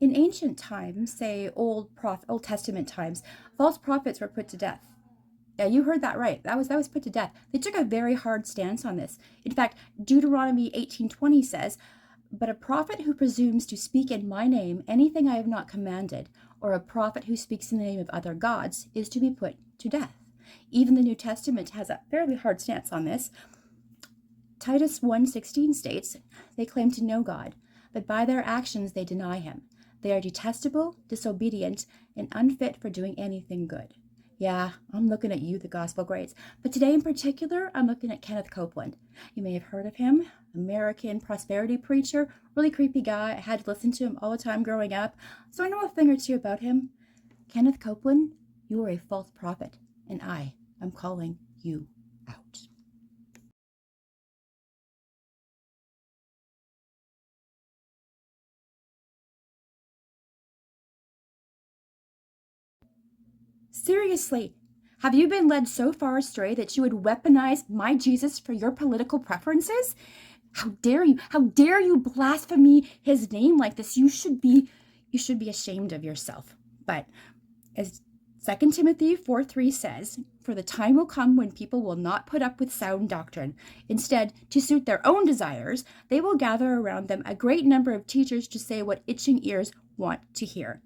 In ancient times, say Old Testament times, false prophets were put to death. Yeah, you heard that right. That was put to death. They took a very hard stance on this. In fact, Deuteronomy 18:20 says, "But a prophet who presumes to speak in my name anything I have not commanded, or a prophet who speaks in the name of other gods, is to be put to death." Even the New Testament has a fairly hard stance on this. Titus 1:16 states, "They claim to know God, but by their actions they deny him. They are detestable, disobedient, and unfit for doing anything good." Yeah, I'm looking at you, the gospel greats. But today in particular, I'm looking at Kenneth Copeland. You may have heard of him, American prosperity preacher, really creepy guy. I had to listen to him all the time growing up, so I know a thing or two about him. Kenneth Copeland, you are a false prophet, and I am calling you out. Seriously, have you been led so far astray that you would weaponize my Jesus for your political preferences? How dare you? How dare you blaspheme his name like this? You should be ashamed of yourself. But as 2 Timothy 4:3 says, "For the time will come when people will not put up with sound doctrine. Instead, to suit their own desires, they will gather around them a great number of teachers to say what itching ears want to hear."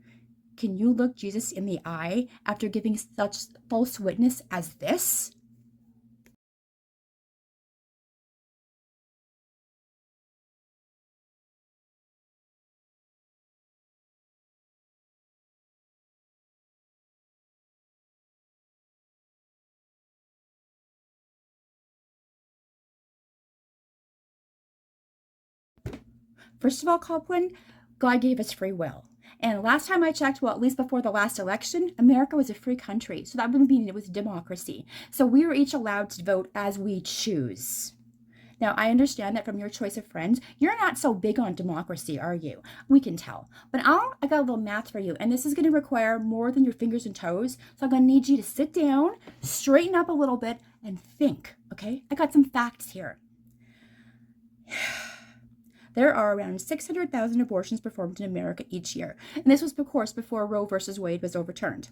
Can you look Jesus in the eye after giving such false witness as this? First of all, Copeland, God gave us free will. And last time I checked, well, at least before the last election, America was a free country. So that would mean it was democracy. So we are each allowed to vote as we choose. Now, I understand that from your choice of friends, you're not so big on democracy, are you? We can tell. But I got a little math for you, and this is going to require more than your fingers and toes. So I'm going to need you to sit down, straighten up a little bit, and think, okay? I got some facts here. There are around 600,000 abortions performed in America each year. And this was, of course, before Roe versus Wade was overturned.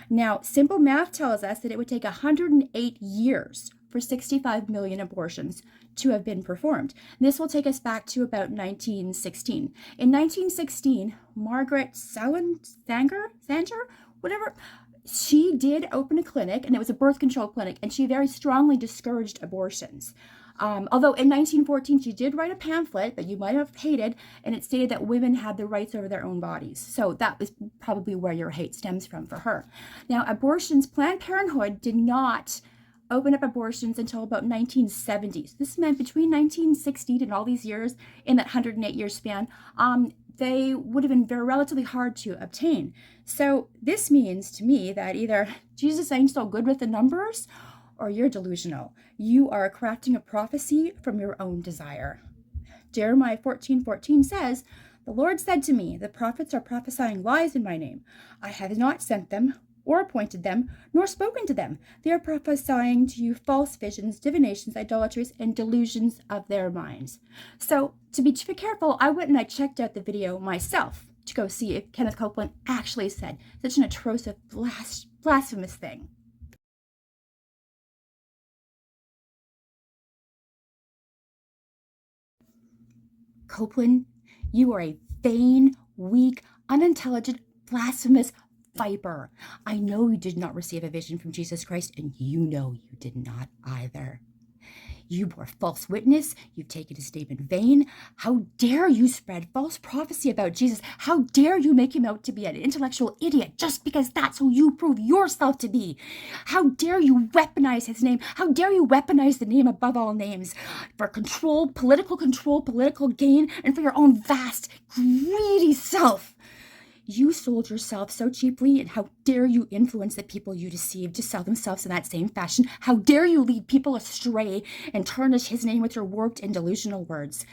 Now, simple math tells us that it would take 108 years for 65 million abortions to have been performed. This will take us back to about 1916. In 1916, Margaret Sanger, whatever, she did open a clinic, and it was a birth control clinic, and she very strongly discouraged abortions. Although in 1914 she did write a pamphlet that you might have hated, and it stated that women had the rights over their own bodies. So that was probably where your hate stems from for her. Now, abortions, Planned Parenthood did not open up abortions until about 1970s. This meant between 1960 and all these years, in that 108-year span, they would have been very relatively hard to obtain. So this means to me that either Jesus ain't so good with the numbers, or you're delusional. You are crafting a prophecy from your own desire. Jeremiah 14:14 says, "The Lord said to me, the prophets are prophesying lies in my name. I have not sent them, or appointed them, nor spoken to them. They are prophesying to you false visions, divinations, idolatries, and delusions of their minds." So, to be careful, I went and I checked out the video myself to go see if Kenneth Copeland actually said such an atrocious, blasphemous thing. Copeland, you are a vain, weak, unintelligent, blasphemous viper. I know you did not receive a vision from Jesus Christ, and you know you did not either. You bore false witness. You've taken his name in vain. How dare you spread false prophecy about Jesus? How dare you make him out to be an intellectual idiot just because that's who you prove yourself to be? How dare you weaponize his name? How dare you weaponize the name above all names for control, political gain, and for your own vast, greedy self? You sold yourself so cheaply, and how dare you influence the people you deceived to sell themselves in that same fashion? How dare you lead people astray and tarnish his name with your warped and delusional words?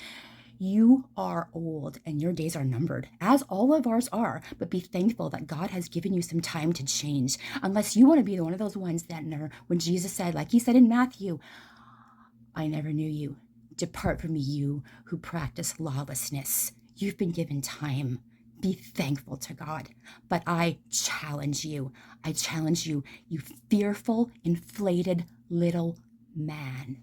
You are old, and your days are numbered, as all of ours are, but be thankful that God has given you some time to change, unless you want to be one of those ones that when Jesus said, like he said in Matthew, "I never knew you. Depart from me, you who practice lawlessness." You've been given time. Be thankful to God. But I challenge you, you fearful, inflated little man.